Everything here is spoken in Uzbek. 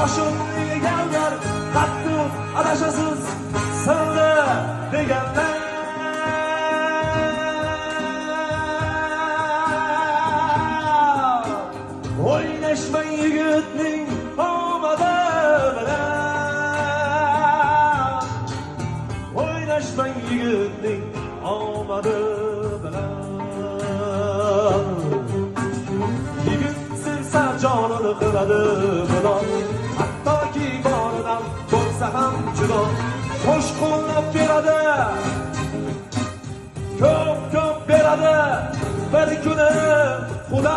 boshimni yeganlar qattiq adashasiz sirli deganlar. O'ynashmang yigitning omadi bilan, o'ynashmang yigitning omadi bilan. Yigit sevsa jonini qiladi bilan, hattoki boridan bo'lsa ham judo. Qo'sh qo'llab beradi, ko'p beradi, bir kuni Xudo